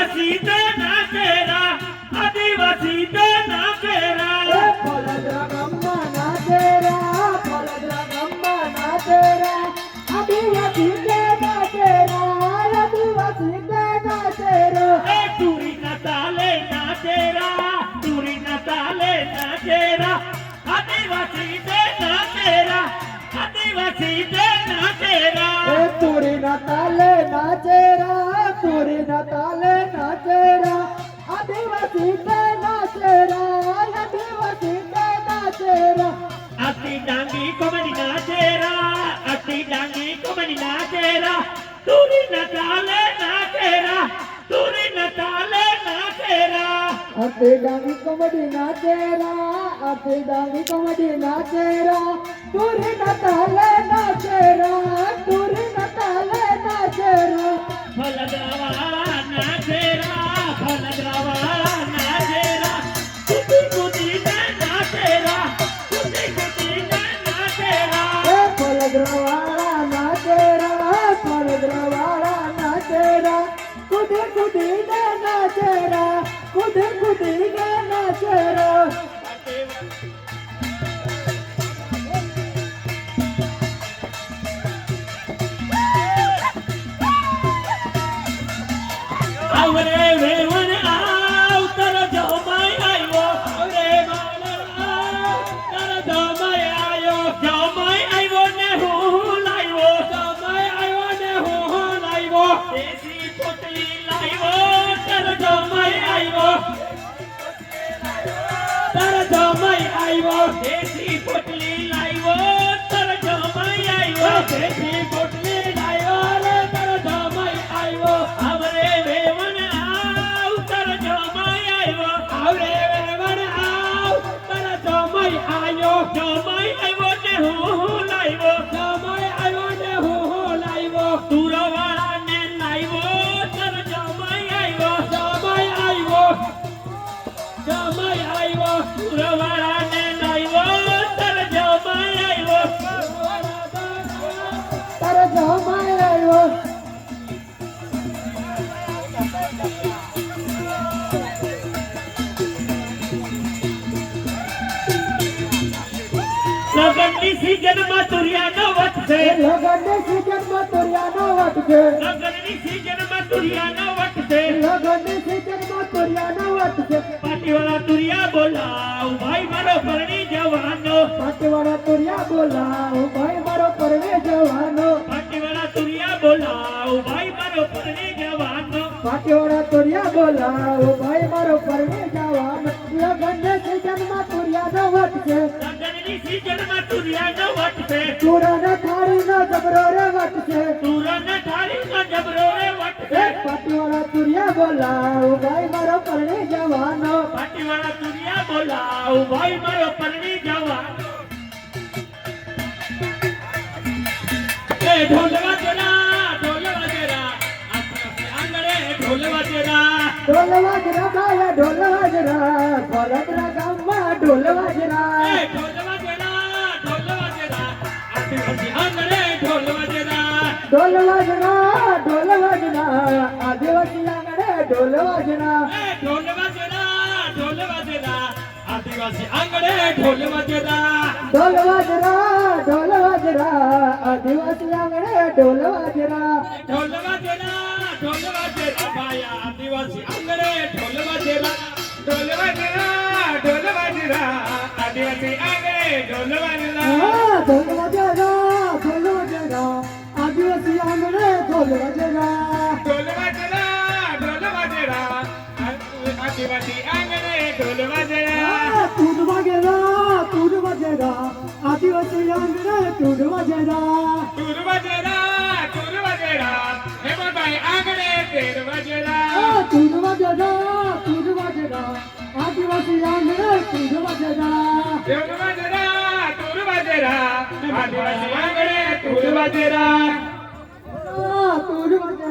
आदिवासी देना तेरा आदिवासी देना तेरा फलद्रा गम्मा ना तेरा फलद्रा गम्मा ना तेरा आदिवासी देना तेरा आदिवासी देना तेरा तुरी न ताले ना तेरा तुरी न ताले ना तेरा आदिवासी देना तेरा आदिवासी देना तेरा तुरी न ताले नाचेरा तुरी न ताले नाचेरा आदिवासी देना तेरा आदिवासी देना तेरा अति डांगी कमनी ना तेरा अति डांगी कमनी ना तेरा तुरी न ताले ना तेरा तुरी न ताले ना तेरा अति डांगी कमडी नाचेरा अति डांगी कमडी नाचेरा तुरी न ताले नाचेरा तुरी न ताले नाचेरा फलद्रावा ना तेरा फलद्रावा ना तेरा कुदी कुदी ना तेरा कुदी कुदी ना तेरा फलद्रवाळा नाचेरा फलद्रवाळा नाचेरा कुदे कुदे नाचेरा कुदे कुदे नाचेरा आवरे वेवन आव तर जमाई आयो आवरे वेवन आव तर जमाई आयो जमाई आयो ने हो लायो जमाई आयो ने हो लायो देसी पोटली लायो तर जमाई आयो तर जमाई आयो देसी पोटली लायो तर जमाई आयो देसी पोटली लायो रे तर जमाई आयो आवरे वेवन आव तर जमाई आयो आवरे वेवन आव तर जमाई आयो जमाई आयो ने हो लायो जमाई आयो ने हो लायो तुरवाळा ने लायो तर जमाई आयो जमाई आयो जमाई आयो तुरवाळा ने लायो तर जमाई आयो तर जमाई आयो लगननी सीजन में तुरिया न वटसे लगने सीजन में तुरियानो वटके लगननी सीजन में तुरिया न वटसे लगने सीजन में तुरियानो वटके पाटीवाला तुरिया बोलाओ भाई मारो परणी जवानो पाटीवाड़ा तुरिया बोलाओ भाई मारो परवे जवानो पाटीवाला तुरिया बोलाओ भाई मारो परणी जवानो पाटीवाड़ा तुरिया बोलाओ भाई मारो परवे जवानो लगने सीजन में तुरियानो वटके लगननी सीजन में तुरिया न वटसे तुरन थारी न जबरो रे वटके तुरन थारी न जबरो रे वटसे पाटीवाड़ा तुरिया बोलाओ भाई मारो परवे जवानो पाटीवाला तुरिया बोलाओ भाई मारो परणी जवानो ए ढोल वाजेरा आंगणे ढोल वाजेरा ढोल वाजरा गाया ढोल वाजरा फलद्रा गाम्मा ढोल वाजरा ढोल वाजेरा आदिवासी आंगणे ढोल वाजेरा ढोल वाजना ढोल वाजना आदिवासी आंगणे ढोल वाजना ढोल वाजेरा आदिवासी आंगणे ढोल वाजेरा ढोल वाजरा ढोल वाजरा आदिवासी आंगणे ढोल वाजरा ढोल वाजेरा बाया आदिवासी आंगणे ढोल वाजेरा आदिवासी आंगणे ढोल वाजेरा ढोल वाजरा ढोल वाजरा आदिवासी आंगणे ढोल वाजरा आदिवासी आंगणे ढोल वाजेरा तूर वाजरा आदिवासी आंगणे तूर वाजरा तूर वाजेरा हे बाई आंगणे तेर वाजेरा तूर वाजरा आदिवासी आंगणे तूर वाजरा आदिवासी आंगणे तूर वाजेरा तूर वाजरा